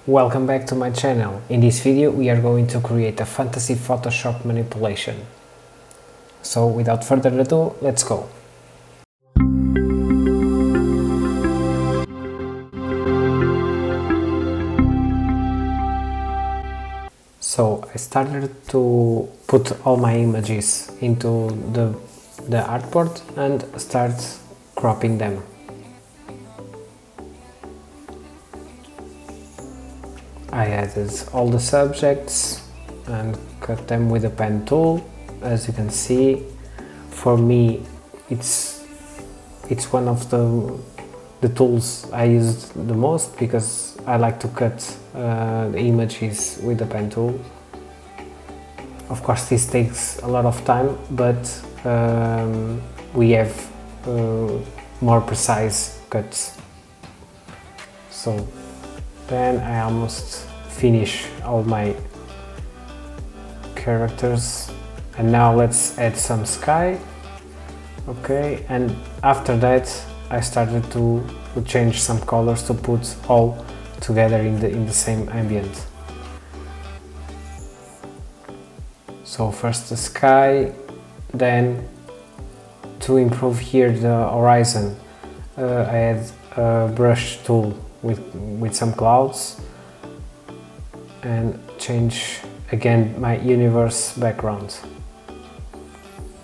Welcome back to my channel. In this video we are going to create a fantasy Photoshop manipulation. So without further ado, let's go. So I started to put all my images into the artboard and start cropping them. I added all the subjects and cut them with a pen tool. As you can see, for me it's one of the tools I use the most because I like to cut the images with the pen tool. Of course this takes a lot of time, but we have more precise cuts. So then I almost finish all my characters, and now let's add some sky. Okay, and after that I started to change some colors to put all together in the same ambient. So first the sky, then to improve here the horizon I had a brush tool with some clouds and change again my universe background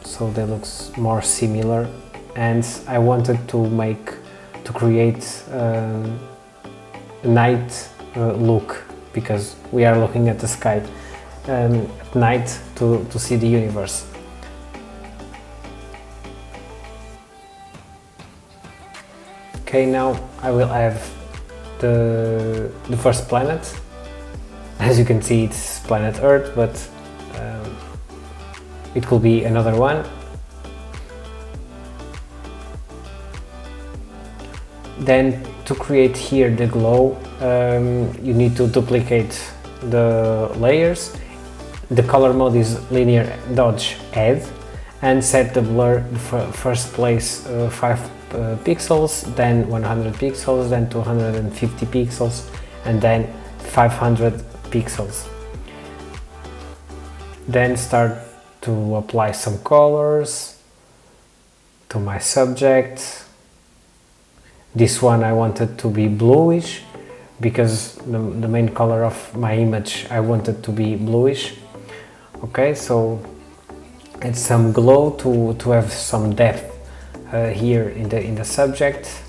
so they looks more similar, and I wanted to create a night look because we are looking at the sky at night to see the universe. Okay, now I will have the first planet. As you can see, it's planet Earth, but it could be another one. Then to create here the glow, you need to duplicate the layers. The color mode is linear dodge add, and set the blur first place 5 pixels, then 100 pixels, then 250 pixels, and then 500 pixels. Then start to apply some colors to my subject. This one I wanted to be bluish because the main color of my image I wanted to be bluish. Okay, so add some glow to have some depth here in the subject.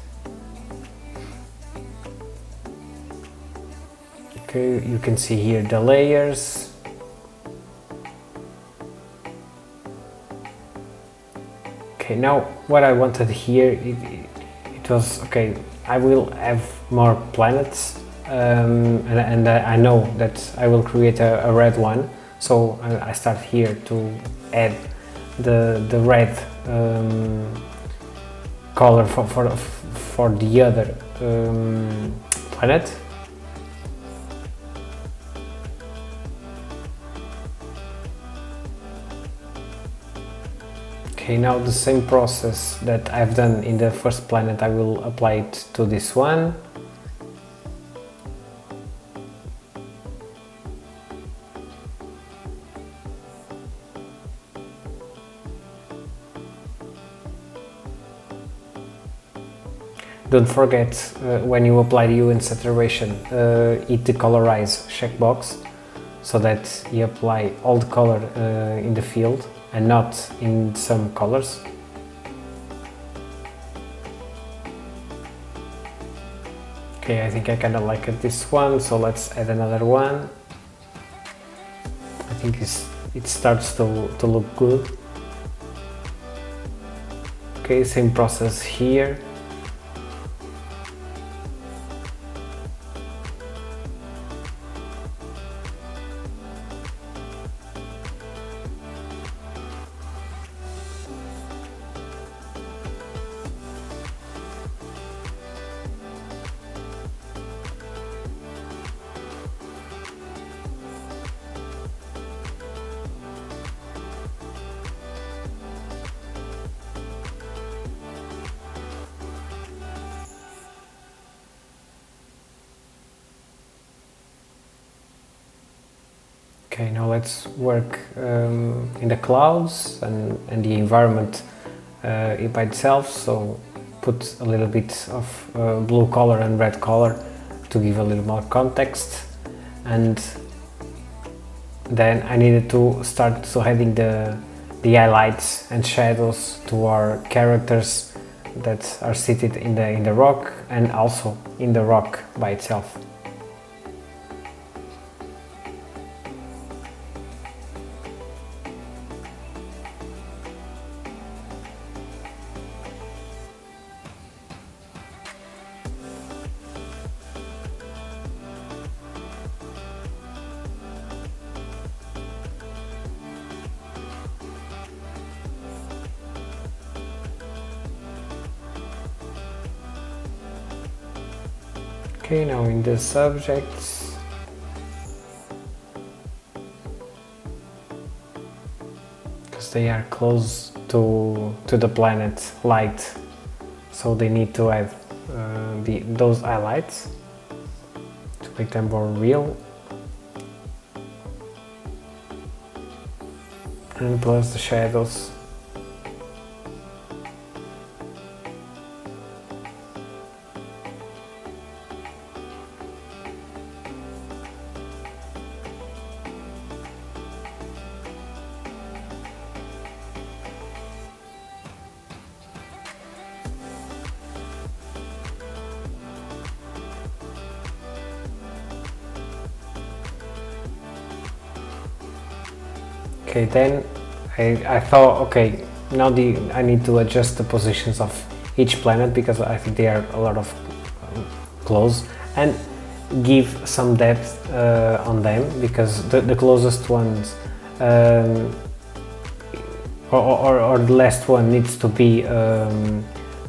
Okay, you can see here the layers. Okay, now what I wanted here, it was okay, I will have more planets, and I know that I will create a red one, so I start here to add the red color for the other planet. Okay, now the same process that I've done in the first planet, I will apply it to this one. Don't forget, when you apply the hue and saturation, hit the colorize checkbox so that you apply all the color in the field and not in some colors. Okay, I think I kind of like this one, so let's add another one. I think it starts to look good. Okay, same process here. Okay, now let's work in the clouds and the environment by itself. So put a little bit of blue color and red color to give a little more context, and then I needed to start adding the highlights and shadows to our characters that are seated in the rock and also in the rock by itself. Okay, now in the subjects, because they are close to the planet light, so they need to add those highlights to make them more real, and plus the shadows. Okay, then I thought, okay, now I need to adjust the positions of each planet because I think they are a lot of close, and give some depth on them, because the closest ones or the last one needs to be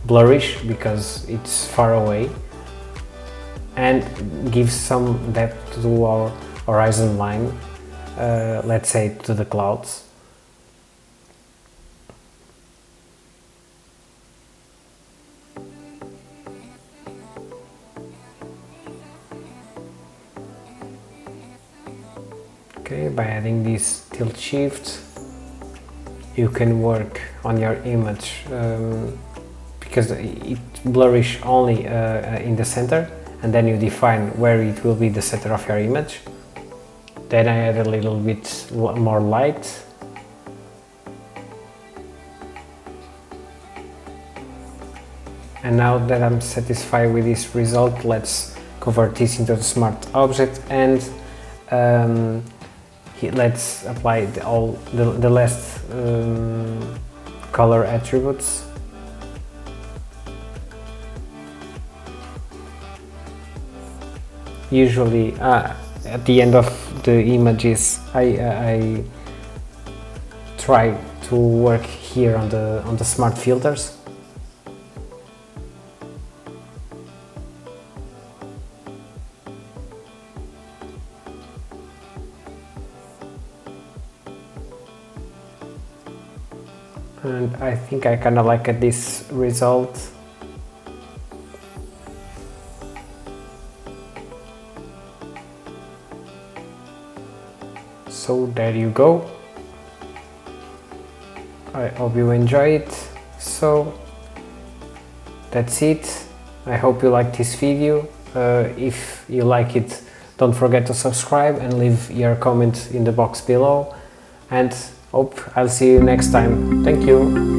blurrish because it's far away, and give some depth to our horizon line. Let's say to the clouds. Okay, by adding this tilt shift, you can work on your image because it blurrish only in the center, and then you define where it will be the center of your image. Then I add a little bit more light. And now that I'm satisfied with this result, let's convert this into a smart object, and let's apply the last color attributes. Usually at the end of the images I try to work here on the smart filters. And I think I kinda like this result. So there you go. I hope you enjoy it. So that's it. I hope you liked this video. If you like it, don't forget to subscribe and leave your comment in the box below. And hope I'll see you next time. Thank you.